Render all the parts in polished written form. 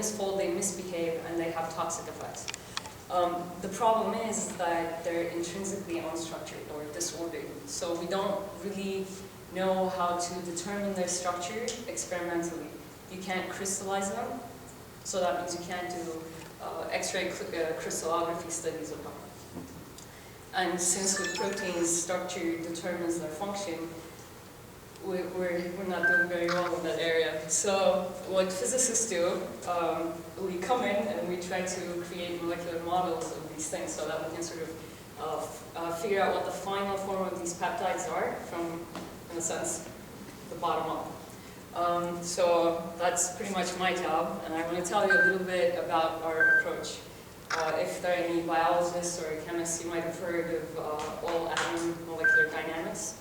misfold, they misbehave, and they have toxic effects. The problem is that they're intrinsically unstructured or disordered, so we don't really know how to determine their structure experimentally. You can't crystallize them, so that means you can't do X-ray crystallography studies of them. And since with proteins, structure determines their function, we're not doing very well in that area. So what physicists do, we come in and we try to create molecular models of these things so that we can sort of figure out what the final form of these peptides are from, in a sense, the bottom up. So that's pretty much my job, and I want to tell you a little bit about our approach. If there are any biologists or chemists, you might have heard of all-atom molecular dynamics.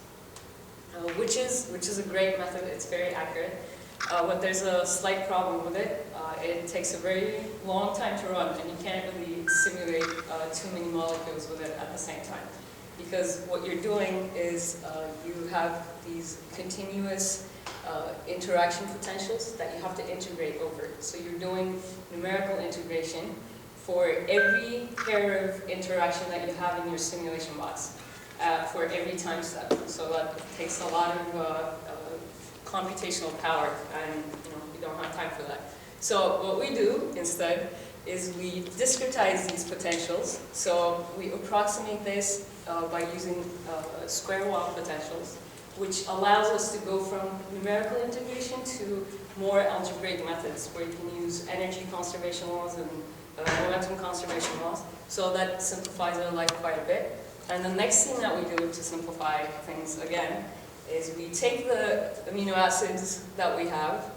Which is a great method. It's very accurate, but there's a slight problem with it. It takes a very long time to run, and you can't really simulate too many molecules with it at the same time. Because what you're doing is you have these continuous interaction potentials that you have to integrate over. So you're doing numerical integration for every pair of interaction that you have in your simulation box. For every time step, so that takes a lot of computational power, and we don't have time for that. So what we do instead is we discretize these potentials. So we approximate this by using square law potentials, which allows us to go from numerical integration to more algebraic methods, where you can use energy conservation laws and momentum conservation laws. So that simplifies our life quite a bit. And the next thing that we do to simplify things again is we take the amino acids that we have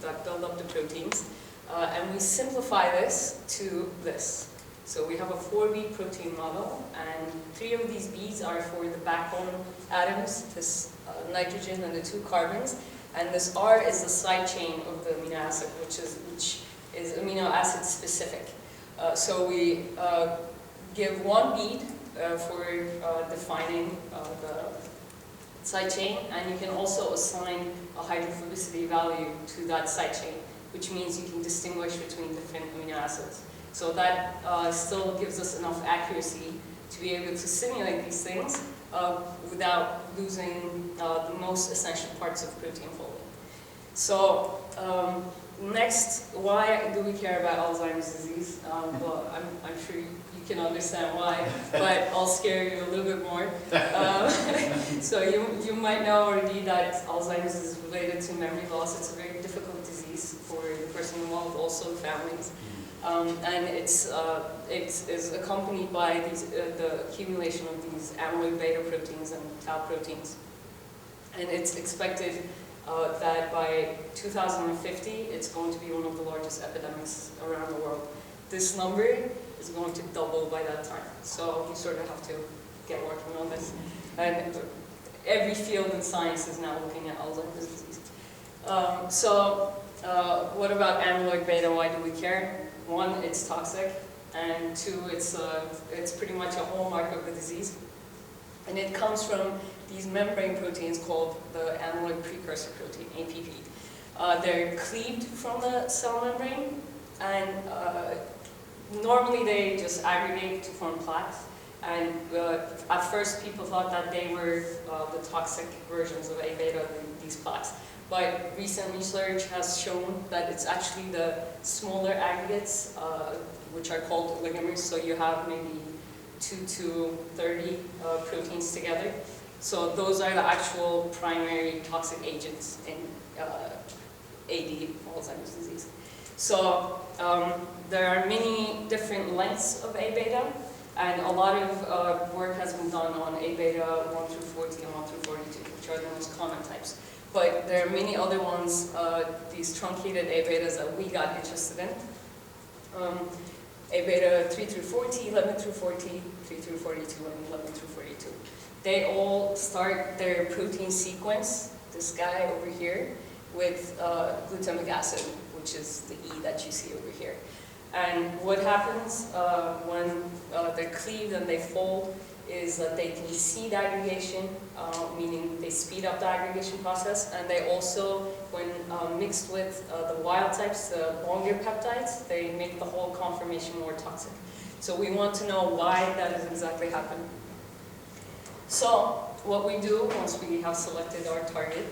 that build up the proteins and we simplify this to this. So we have a 4B protein model, and 3 of these B's are for the backbone atoms, this nitrogen and the 2 carbons, and this R is the side chain of the amino acid, which is amino acid specific. So we give 1 bead for defining the side chain, and you can also assign a hydrophobicity value to that side chain, which means you can distinguish between different amino acids. So that still gives us enough accuracy to be able to simulate these things without losing the most essential parts of protein folding. So next, why do we care about Alzheimer's disease? Well, I'm sure you can understand why, but I'll scare you a little bit more. So you might know already that Alzheimer's is related to memory loss. It's a very difficult disease for the person involved, also families. And it is accompanied by the accumulation of these amyloid beta proteins and tau proteins. And it's expected that by 2050, it's going to be one of the largest epidemics around the world. This number is going to double by that time. So you sort of have to get working on this. And every field in science is now looking at Alzheimer's disease. What about amyloid beta? Why do we care? 1, it's toxic, and 2, it's pretty much a hallmark of the disease. And it comes from these membrane proteins called the amyloid precursor protein, APP. They're cleaved from the cell membrane, and normally they just aggregate to form plaques. And at first people thought that they were the toxic versions of A beta, these plaques. But recent research has shown that it's actually the smaller aggregates, which are called oligomers. So you have maybe 2 to 30 proteins together. So those are the actual primary toxic agents in AD, Alzheimer's disease. So there are many different lengths of A beta, and a lot of work has been done on A beta 1 through 40 and 1 through 42, which are the most common types. But there are many other ones, these truncated A betas that we got interested in. A beta 3 through 40, 11 through 40, 3 through 42, and 11 through 42. They all start their protein sequence, this guy over here, with glutamic acid, which is the E that you see over here. And what happens when they're cleaved and they fold is that they can seed aggregation, meaning they speed up the aggregation process, and they also, when mixed with the wild types, the longer peptides, they make the whole conformation more toxic. So we want to know why that is exactly happening. So what we do once we have selected our target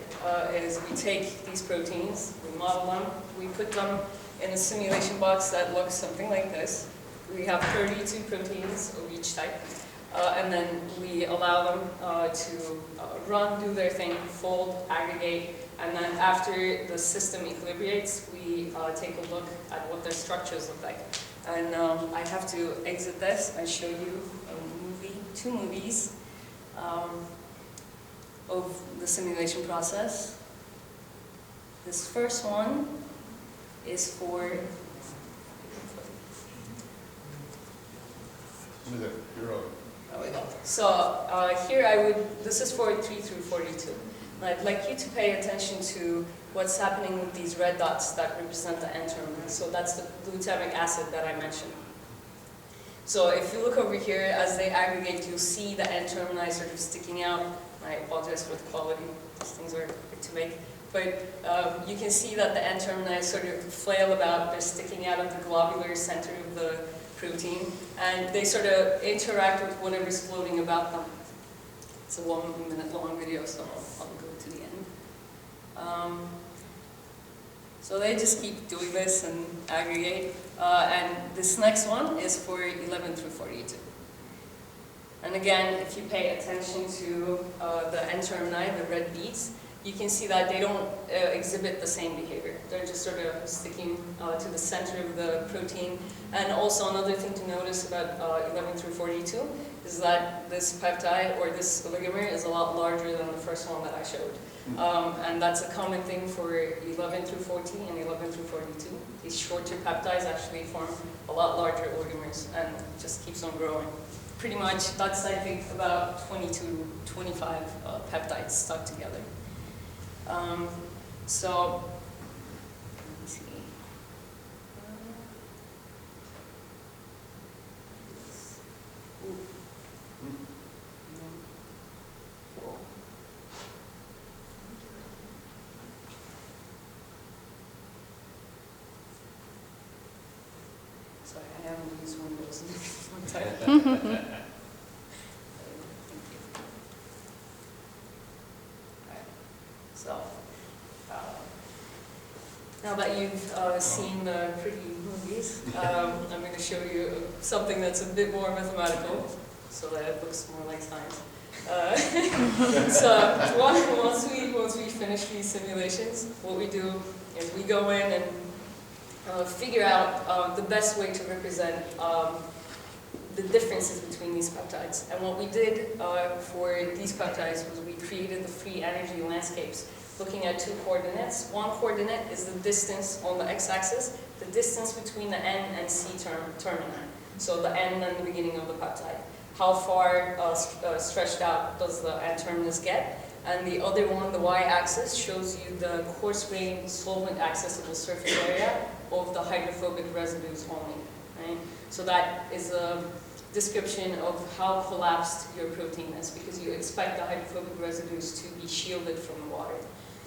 is we take these proteins, we model them, we put them in a simulation box that looks something like this. We have 32 proteins of each type, and then we allow them to run, do their thing, fold, aggregate, and then after the system equilibrates, we take a look at what their structures look like. And I have to exit this and show you a movie, 2 movies of the simulation process. This first one is for there we go. So here this is for 3 through 42. And I'd like you to pay attention to what's happening with these red dots that represent the N-terminus. So that's the glutamic acid that I mentioned. So if you look over here, as they aggregate, you'll see the N-termini sort of sticking out. I apologize for the quality. These things are good to make. But you can see that the N-termini sort of flail about. They're sticking out of the globular center of the protein, and they sort of interact with whatever's floating about them. It's a 1 minute long video, so I'll go to the end. So they just keep doing this and aggregate. And this next one is for 11 through 42. And again, if you pay attention to the N-termini, the red beads, you can see that they don't exhibit the same behavior. They're just sort of sticking to the center of the protein. And also another thing to notice about 11 through 42 is that this peptide, or this oligomer, is a lot larger than the first one that I showed. And that's a common thing for 11 through 14 and 11 through 42. These shorter peptides actually form a lot larger oligomers, and it just keeps on growing. Pretty much, that's, I think, about 20 to 25 peptides stuck together. So, let's see. Sorry, I haven't used Windows in a long time. So, now that you've seen the pretty movies, I'm going to show you something that's a bit more mathematical, so that it looks more like science. So once we finish these simulations, what we do is we go in and figure out the best way to represent the differences between these peptides. And what we did for these peptides was we created the free energy landscapes, looking at 2 coordinates. One coordinate is the distance on the x-axis, the distance between the N and C termini. So the N and the beginning of the peptide. How far stretched out does the N-terminus get? And the other one, the y-axis, shows you the coarse-grained solvent accessible surface area of the hydrophobic residues only. Right? So that is a description of how collapsed your protein is, because you expect the hydrophobic residues to be shielded from the water.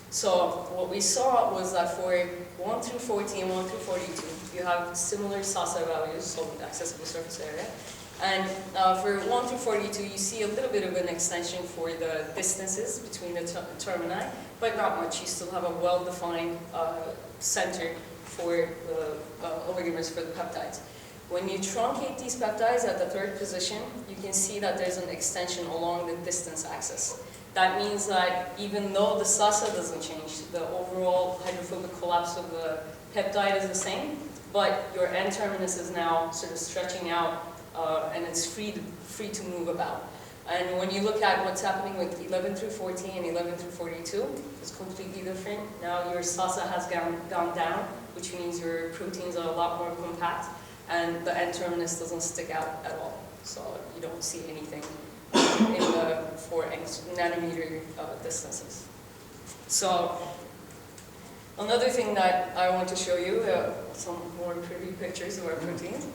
So what we saw was that for 1 through 14 and 1 through 42, you have similar SASA values, solvent accessible surface area. And for 1 through 42, you see a little bit of an extension for the distances between the termini, but not much. You still have a well-defined center for the oligomers for the peptides. When you truncate these peptides at the 3rd position, you can see that there's an extension along the distance axis. That means that even though the SASA doesn't change, the overall hydrophobic collapse of the peptide is the same, but your N-terminus is now sort of stretching out and it's free to move about. And when you look at what's happening with 11 through 14 and 11 through 42, it's completely different. Now your SASA has gone down, which means your proteins are a lot more compact, and the N-terminus doesn't stick out at all. So you don't see anything in the 4 nanometer distances. So another thing that I want to show you, some more pretty pictures of our proteins.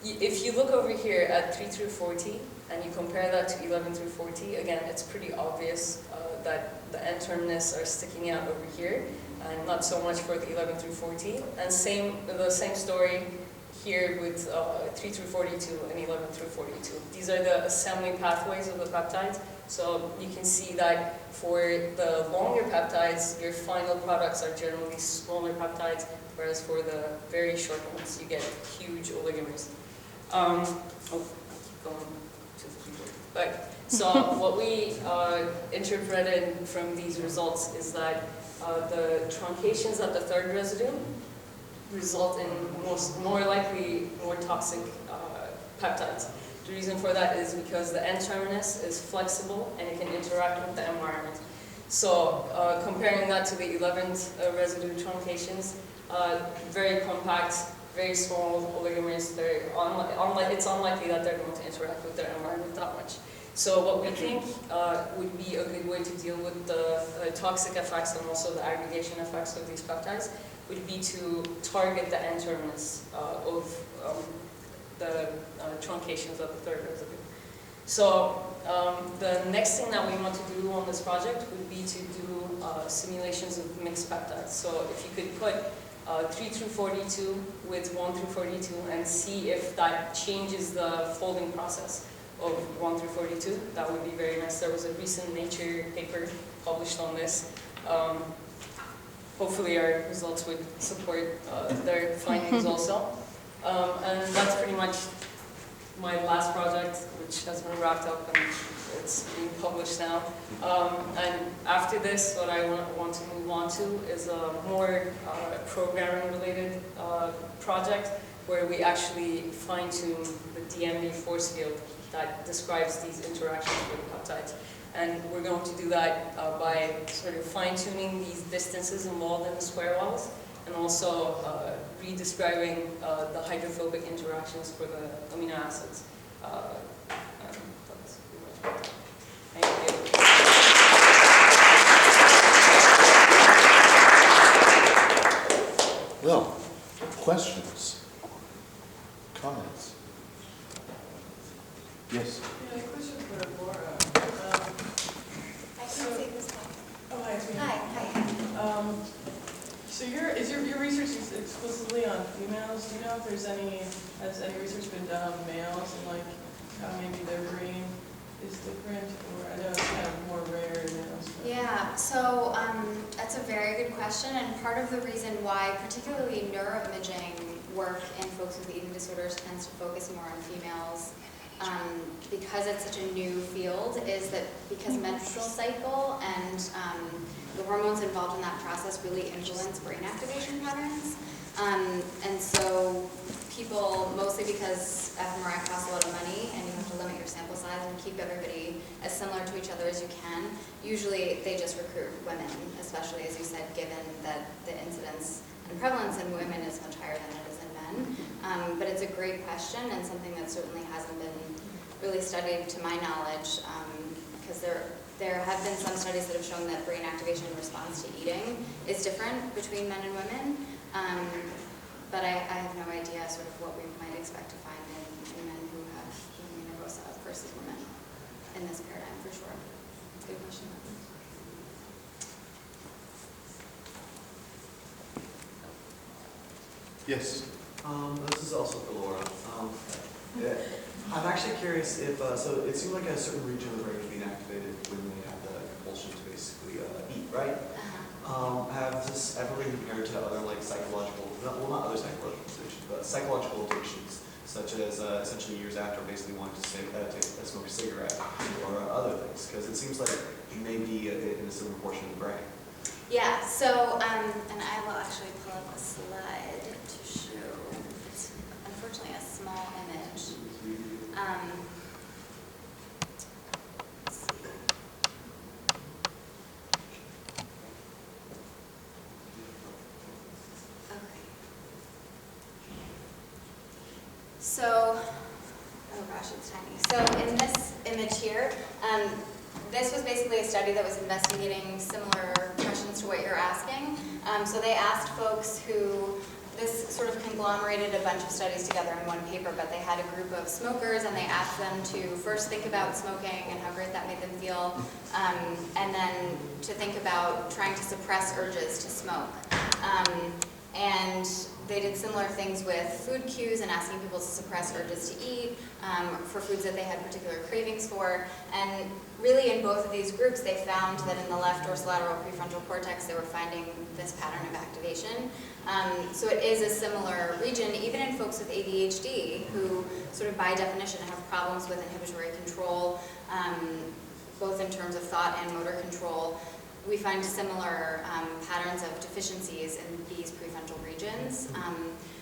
If you look over here at 3 through 40 and you compare that to 11 through 40, again, it's pretty obvious that the N-terminus are sticking out over here, and not so much for the 11 through 40. And the same story here with 3 through 42 and 11 through 42. These are the assembly pathways of the peptides. So you can see that for the longer peptides, your final products are generally smaller peptides, whereas for the very short ones, you get huge oligomers. Oh, I keep going to the keyboard. Right. So what we interpreted from these results is that the truncations at the third residue result in more likely more toxic peptides. The reason for that is because the N-terminus is flexible and it can interact with the environment. So comparing that to the 11th residue truncations, very compact, very small oligomers, it's unlikely that they're going to interact with their environment that much. So what we think would be a good way to deal with the toxic effects and also the aggregation effects of these peptides would be to target the N-terminus of the truncations of the third residue. So the next thing that we want to do on this project would be to do simulations of mixed peptides. So if you could put 3 through 42 with 1 through 42 and see if that changes the folding process of 1 through 42, that would be very nice. There was a recent Nature paper published on this. Hopefully our results would support their findings also. And that's pretty much my last project, which has been wrapped up and it's being published now. And after this, what I want to move on to is a more programming-related project where we actually fine-tune the DMB force field that describes these interactions with peptides. And we're going to do that by sort of fine-tuning these distances involved in the square walls, and also redescribing the hydrophobic interactions for the amino acids. That's pretty much it. Thank you. Well, questions? Comments? Yes? Yeah, a question for Laura. I can take this one. Oh, hi. Hi. So your research is explicitly on females. Do you know if has any research been done on males and like how maybe their brain is different, or I know it's kind of more rare in males. Yeah, so that's a very good question, and part of the reason why particularly neuroimaging work in folks with eating disorders tends to focus more on females, because it's such a new field, is that because menstrual cycle and the hormones involved in that process really influence brain activation patterns. And so people, mostly because fMRI costs a lot of money and you have to limit your sample size and keep everybody as similar to each other as you can, usually they just recruit women, especially as you said, given that the incidence and prevalence in women is much higher than it is in men. But it's a great question and something that certainly hasn't been really studied to my knowledge, because there have been some studies that have shown that brain activation in response to eating is different between men and women. But I have no idea sort of what we might expect to find in men who have Nervosa versus women in this paradigm, for sure. That's a good question. Yes? This is also for Laura. I'm actually curious if, so it seemed like a certain region of the brain is being activated when they have the compulsion to basically eat, right? Have this ever been compared to other like psychological, well not other psychological conditions, but psychological addictions, such as essentially years after basically wanting to smoke a cigarette or other things? Because it seems like it may be in a similar portion of the brain. Yeah, so, and I will actually pull up a slide to show, it's unfortunately a small image. Let's see. Okay. So, oh gosh, it's tiny. So in this image here, this was basically a study that was investigating similar questions to what you're asking. So they asked folks who, this sort of conglomerated a bunch of studies together in one paper, but they had a group of smokers and they asked them to first think about smoking and how great that made them feel, and then to think about trying to suppress urges to smoke. And they did similar things with food cues and asking people to suppress urges to eat for foods that they had particular cravings for. And really in both of these groups, they found that in the left dorsolateral prefrontal cortex, they were finding this pattern of activation. So it is a similar region, even in folks with ADHD, who sort of by definition have problems with inhibitory control, both in terms of thought and motor control. We find similar patterns of deficiencies in these prefrontal regions.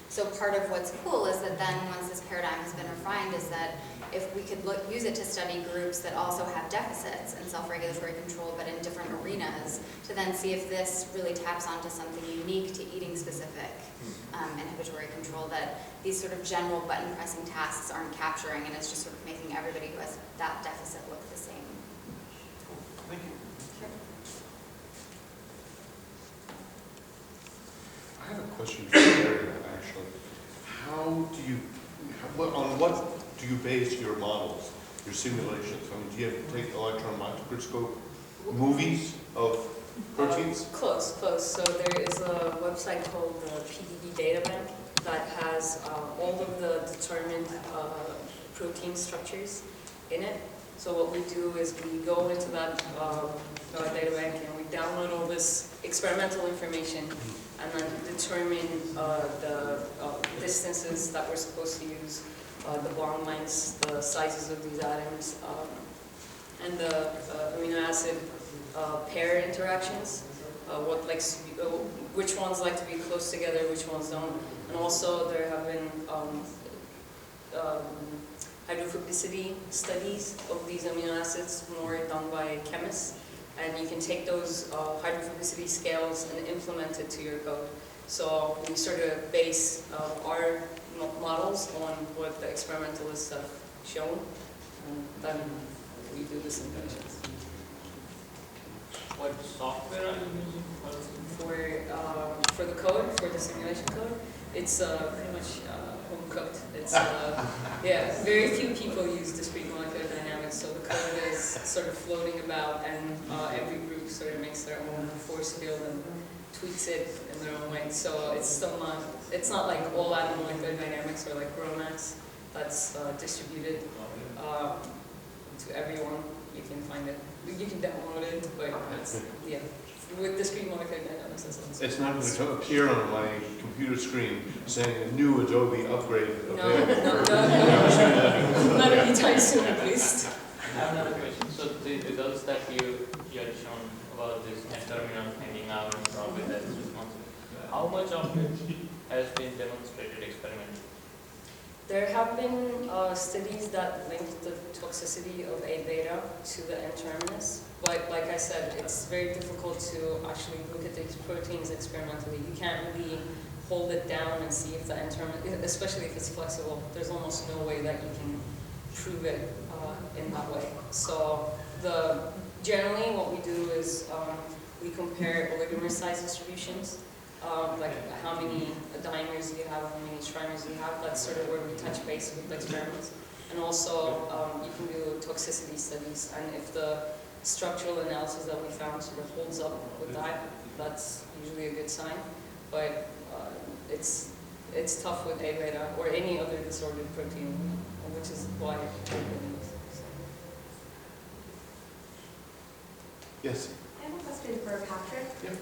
So part of what's cool is that then once this paradigm has been refined is that if we could use it to study groups that also have deficits in self-regulatory control but in different arenas, to then see if this really taps onto something unique to eating specific inhibitory control that these sort of general button pressing tasks aren't capturing, and it's just sort of making everybody who has that deficit look the same. Thank you. Sure. I have a question for Derya, actually. On what do you base your models, your simulations? I mean, do you have to take electron microscope movies of proteins? Close. So there is a website called the PDB Data Bank that has all of the determined protein structures in it. So what we do is we go into that data bank and we download all this experimental information and then determine the distances that we're supposed to use, the bond lengths, the sizes of these atoms, and the amino acid pair interactions, which ones like to be close together, which ones don't. And also there have been hydrophobicity studies of these amino acids, more done by chemists. And you can take those hydrophobicity scales and implement it to your code. So we sort of base our models on what the experimentalists have shown, and then we do the simulations. What software are you using For the code, for the simulation code, it's pretty much home cooked. It's yeah, very few people use discrete molecular dynamics, so the code is sort of floating about, and every group sort of makes their own force field and tweaks it in their own way. So it's still not, it's not like all out molecular dynamics or like GROMACS that's distributed to everyone. You can find it, you can download it, but it's, yeah. With discrete molecular dynamics, It's not going to appear on my computer screen saying a new Adobe upgrade available. No. Not anytime soon, at least. I have another question. So the results that you had shown about this terminal hanging out and probably that is responsible, how much of it has been demonstrated experimentally? There have been studies that link the toxicity of A beta to the N-terminus, but like I said, it's very difficult to actually look at these proteins experimentally. You can't really hold it down and see if the N-terminus, especially if it's flexible, there's almost no way that you can prove it in that way. So generally what we do is we compare oligomer size distributions. Like how many dimers you have, how many trimers you have. That's sort of where we touch base with the experiments. And also, you can do toxicity studies. And if the structural analysis that we found sort of holds up with that, that's usually a good sign. But it's tough with A beta or any other disordered protein, which is why. Yes. I have a question for Patrick. Yep.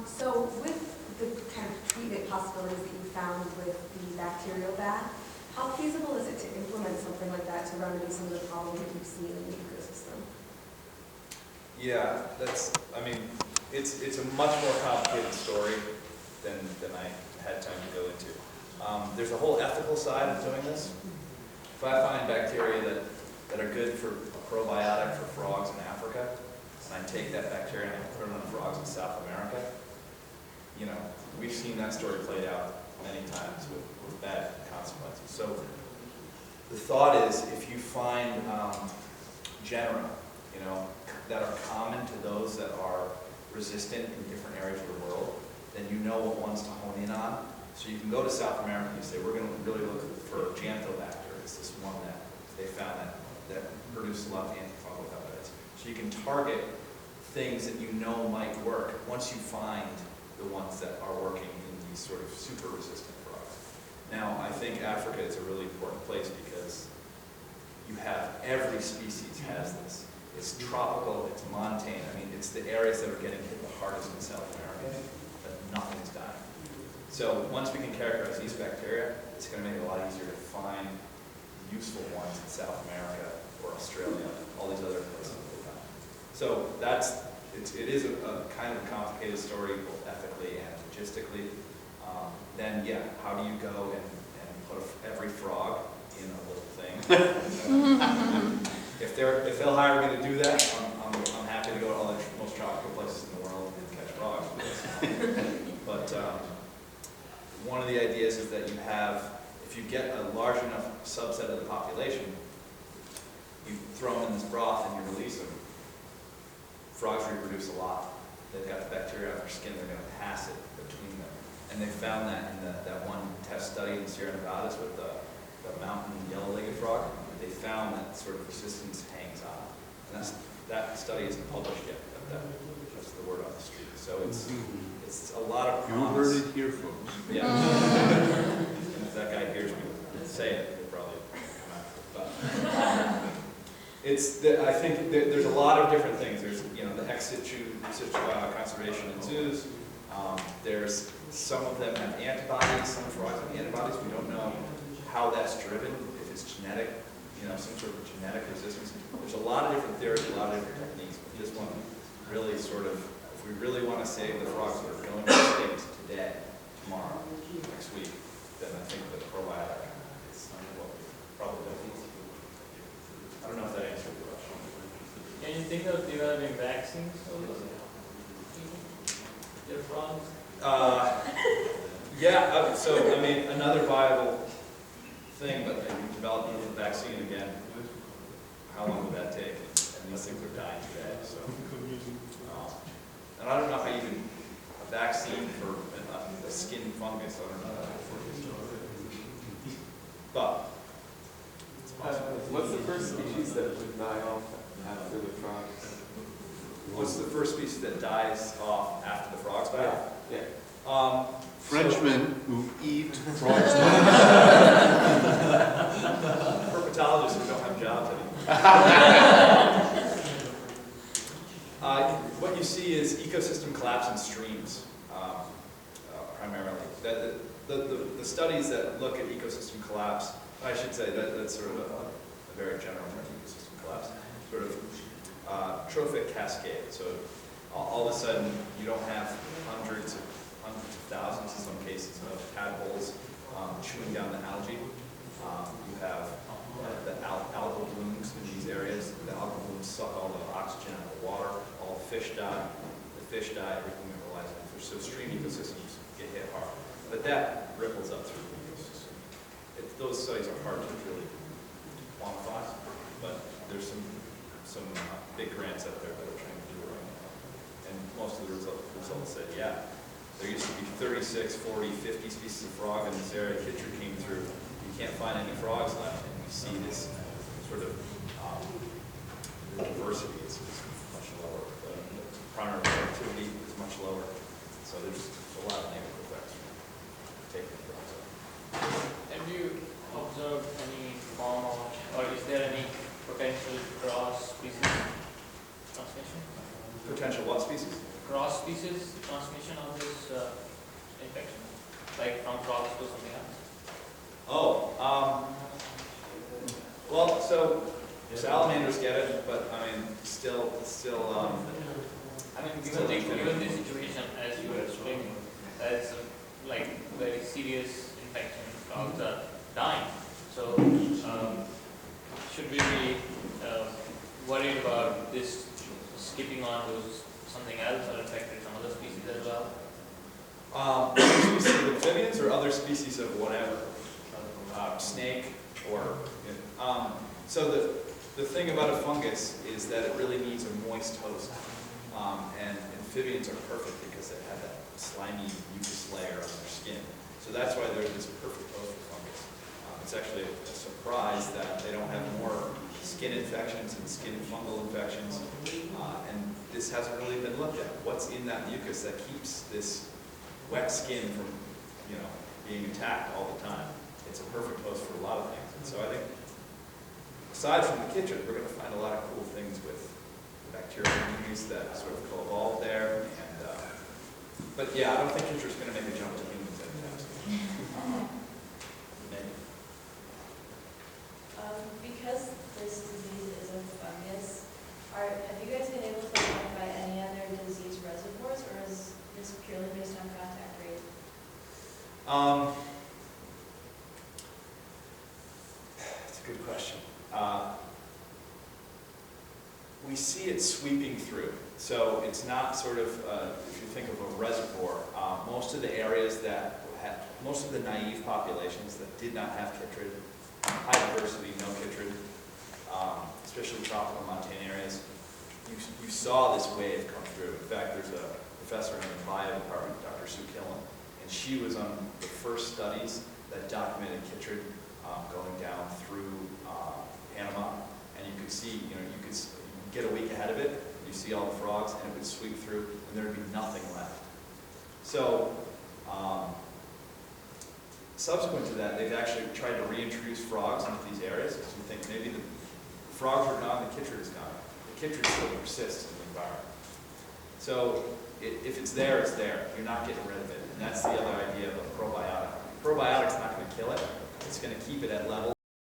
So with the kind of treatment possibilities that you found with the bacterial bath, how feasible is it to implement something like that to remedy some of the problems that you've seen in the ecosystem? Yeah, it's a much more complicated story than I had time to go into. There's a whole ethical side of doing this. If I find bacteria that are good for a probiotic for frogs in Africa, and I take that bacteria and I put it on frogs in South America, you know, we've seen that story played out many times with bad consequences. So the thought is, if you find genera, you know, that are common to those that are resistant in different areas of the world, then you know what ones to hone in on, So you can go to South America and you say, we're going to really look for Xanthobacter. It's this one that they found that produces a lot of antifungal peptides. So you can target things that you know might work once you find the ones that are working in these sort of super resistant frogs. Now, I think Africa is a really important place because you have every species has this. It's tropical, it's montane. I mean, it's the areas that are getting hit the hardest in South America, but nothing is dying. So once we can characterize these bacteria, it's going to make it a lot easier to find useful ones in South America or Australia, all these other places. So it is a kind of a complicated story, both ethically and logistically. Then, yeah, how do you go and put every frog in a little thing? If they'll hire me to do that, I'm happy to go to all the most tropical places in the world and catch frogs. But one of the ideas is that you have, if you get a large enough subset of the population, you throw them in this broth and you release them. Frogs reproduce a lot. They've got the bacteria on their skin, they're going to pass it between them. And they found that in that one test study in Sierra Nevadas with the mountain yellow-legged frog. They found that sort of resistance hangs on. And that study isn't published yet, but that's the word on the street. So it's a lot of promise. You heard it here, folks. Yeah. And if that guy hears me say it, he'll probably come after it. But I think there's a lot of different things. There's the ex situ conservation in zoos. There's some of them have antibodies, some frogs have antibodies. We don't know how that's driven, if it's genetic, some sort of genetic resistance. There's a lot of different theories, a lot of different techniques. But this one really sort of, if we really want to save the frogs that are going extinct today, tomorrow, next week, then I think the probiotic is what we probably don't. I don't know if that answered the question. Can you think of developing vaccines for your frogs? Yeah, so I mean, another viable thing, but developing a vaccine again, how long would that take? And these things are dying today, so. And I don't know how you can, a vaccine for a skin fungus, I don't know how that works. But, it's possible. What's the first species that would die off after the frogs? What's the first species that dies off after the frogs die? Yeah. Frenchmen who eat frogs. Herpetologists who don't have jobs anymore. What you see is ecosystem collapse in streams, primarily. The studies that look at ecosystem collapse, I should say that's sort of a very general term, ecosystem collapse, sort of trophic cascade. So all of a sudden you don't have hundreds of thousands in some cases of tadpoles chewing down the algae. You have the algal blooms in these areas. The algal blooms suck all the oxygen out of the water. All the fish die. The fish die, everything that relies on fish. So stream ecosystems get hit hard. But that ripples up through the ecosystem. Those studies are hard to really quantify, but there's some big grants out there that are trying to do it right now. And most of the results said, yeah, there used to be 36, 40, 50 species of frog in this area. Chytridiomycosis came through. You can't find any frogs left, and we see this sort of the diversity is much lower. The primary productivity is much lower. So there's a lot of negative effects from taking frogs out. Have you observed any form of, or is there any potential cross-species transmission? Potential what species? Cross-species transmission of this infection, like from frogs to something else? Well, so salamanders get it, but I mean, still. I mean, given the situation as you were explaining, that's like very serious infection, frogs are dying. So, should we be worried about this skipping on to something else or affected some other species as well? Species of amphibians or other species of whatever, snake or. So the thing about a fungus is that it really needs a moist host, and amphibians are perfect because they have that slimy mucus layer on their skin. So that's why they're this perfect host for fungus. It's actually a surprise that they don't have more skin infections and skin fungal infections, and this hasn't really been looked at. What's in that mucus that keeps this wet skin from, you know, being attacked all the time? It's a perfect host for a lot of things. And so I think, aside from the chytrid, we're going to find a lot of cool things with bacterial communities that sort of co-evolve there. And but yeah, I don't think chytrid's going to make a jump to humans anytime soon. Maybe. Because this disease is a fungus, have you guys been able to identify any other disease reservoirs, or is this purely based on contact rate? That's a good question. We see it sweeping through. So it's not sort of, if you think of a reservoir, most of the areas that had, most of the naive populations that did not have chytrid, high diversity, no chytrid, especially tropical montane areas, you saw this wave come through. In fact, there's a professor in the bio department, Dr. Sue Killen, and she was on the first studies that documented chytrid going down through Panama, and you could see, you could get a week ahead of it, you see all the frogs, and it would sweep through, and there would be nothing left. So, subsequent to that, they've actually tried to reintroduce frogs into these areas, because we think maybe the frogs are gone, the chytrid is gone. The chytrid still persists in the environment. So, if it's there, it's there. You're not getting rid of it. And that's the other idea of a probiotic. A probiotic's not going to kill it. It's going to keep it at level